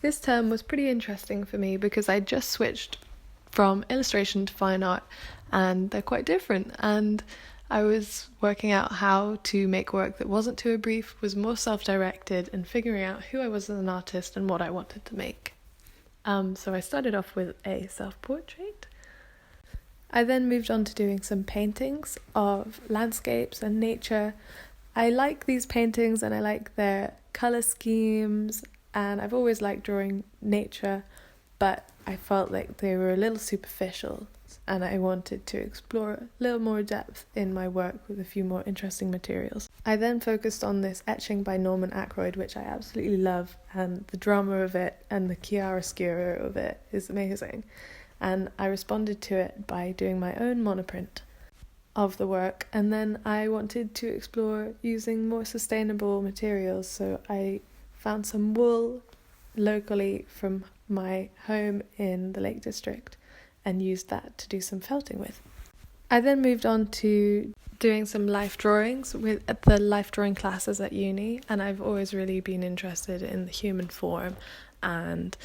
This term was pretty interesting for me because I just switched from illustration to fine art and they're quite different, and I was working out how to make work that wasn't too a brief, was more self-directed, and figuring out who I was as an artist and what I wanted to make. So I started off with a self-portrait. I then moved on to doing some paintings of landscapes and nature. I like these paintings and I like their colour schemes, and I've always liked drawing nature, but I felt like they were a little superficial and I wanted to explore a little more depth in my work with a few more interesting materials. I then focused on this etching by Norman Ackroyd, which I absolutely love, and the drama of it and the chiaroscuro of it is amazing. And I responded to it by doing my own monoprint of the work, and then I wanted to explore using more sustainable materials, so I found some wool locally from my home in the Lake District and used that to do some felting with. I then moved on to doing some life drawings at the life drawing classes at uni, and I've always really been interested in the human form, and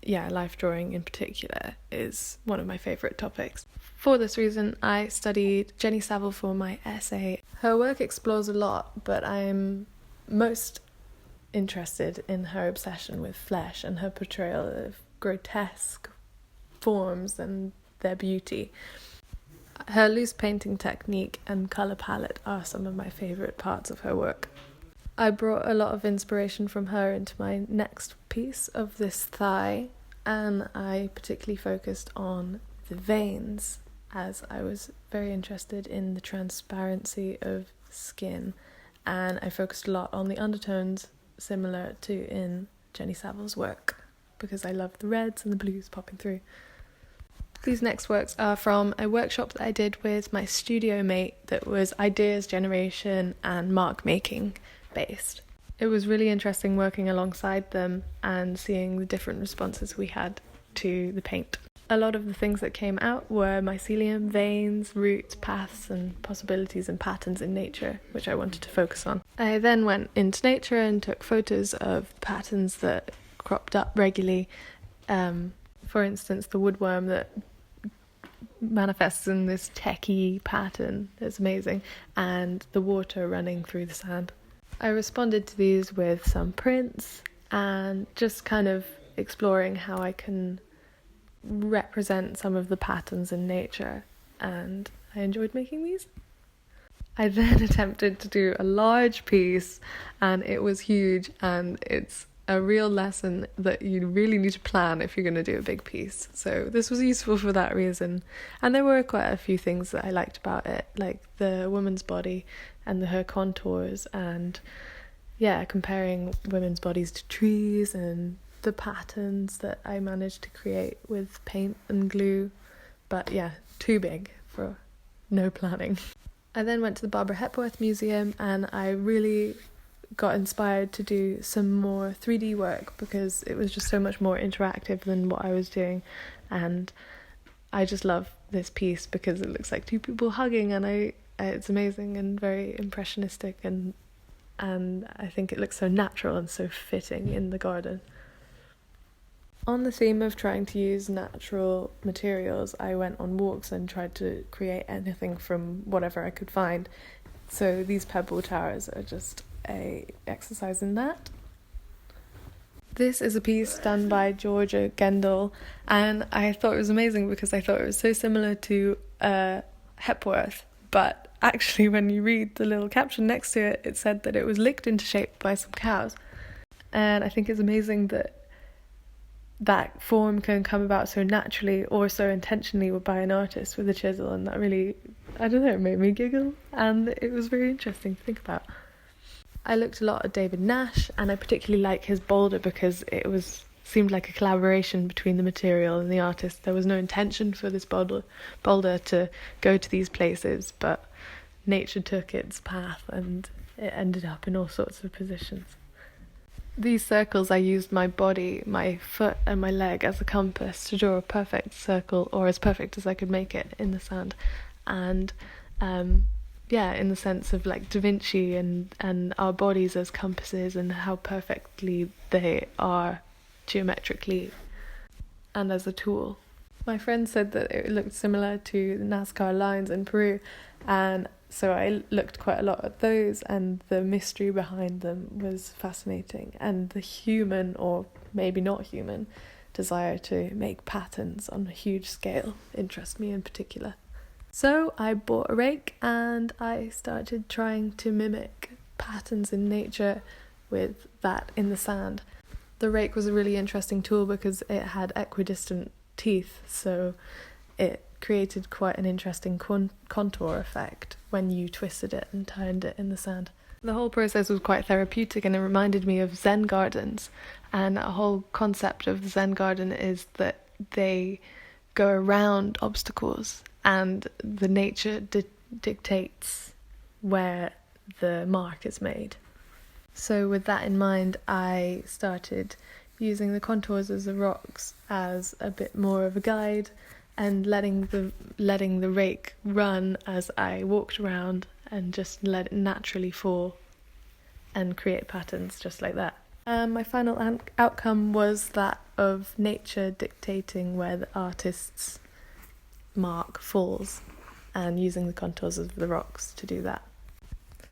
life drawing in particular is one of my favourite topics. For this reason, I studied Jenny Saville for my essay. Her work explores a lot, but I'm most interested in her obsession with flesh and her portrayal of grotesque forms and their beauty. Her loose painting technique and colour palette are some of my favourite parts of her work. I brought a lot of inspiration from her into my next piece of this thigh, and I particularly focused on the veins, as I was very interested in the transparency of skin, and I focused a lot on the undertones similar to in Jenny Saville's work, because I love the reds and the blues popping through. These next works are from a workshop that I did with my studio mate that was ideas generation and mark making based. It was really interesting working alongside them and seeing the different responses we had to the paint. A lot of the things that came out were mycelium, veins, roots, paths and possibilities and patterns in nature, which I wanted to focus on. I then went into nature and took photos of patterns that cropped up regularly. For instance, the woodworm that manifests in this techie pattern that's amazing, and the water running through the sand. I responded to these with some prints and just kind of exploring how I can represent some of the patterns in nature, and I enjoyed making these. I then attempted to do a large piece, and it was huge, and it's a real lesson that you really need to plan if you're going to do a big piece. So this was useful for that reason, and there were quite a few things that I liked about it, like the woman's body and her contours, and comparing women's bodies to trees and the patterns that I managed to create with paint and glue, but too big for no planning. I then went to the Barbara Hepworth Museum, and I really got inspired to do some more 3D work because it was just so much more interactive than what I was doing, and I just love this piece because it looks like two people hugging, and it's amazing and very impressionistic, and I think it looks so natural and so fitting in the garden. On the theme of trying to use natural materials, I went on walks and tried to create anything from whatever I could find. So these pebble towers are just a exercise in that. This is a piece done by Georgia Gendel, and I thought it was amazing because I thought it was so similar to Hepworth, but actually when you read the little caption next to it, it said that it was licked into shape by some cows. And I think it's amazing that form can come about so naturally or so intentionally by an artist with a chisel, and that really, it made me giggle, and it was very interesting to think about. I looked a lot at David Nash, and I particularly like his boulder because it seemed like a collaboration between the material and the artist. There was no intention for this boulder to go to these places, but nature took its path and it ended up in all sorts of positions. These circles, I used my body, my foot and my leg as a compass to draw a perfect circle, or as perfect as I could make it in the sand. And in the sense of like Da Vinci and our bodies as compasses and how perfectly they are geometrically and as a tool. My friend said that it looked similar to the NASCAR lines in Peru, and so I looked quite a lot at those, and the mystery behind them was fascinating, and the human, or maybe not human, desire to make patterns on a huge scale interest me in particular. So I bought a rake and I started trying to mimic patterns in nature with that in the sand. The rake was a really interesting tool because it had equidistant teeth, so it created quite an interesting contour effect when you twisted it and turned it in the sand. The whole process was quite therapeutic, and it reminded me of Zen gardens. And a whole concept of the Zen garden is that they go around obstacles, and the nature dictates where the mark is made. So with that in mind, I started using the contours of the rocks as a bit more of a guide, and letting the rake run as I walked around, and just let it naturally fall and create patterns just like that. My final outcome was that of nature dictating where the artist's mark falls, and using the contours of the rocks to do that.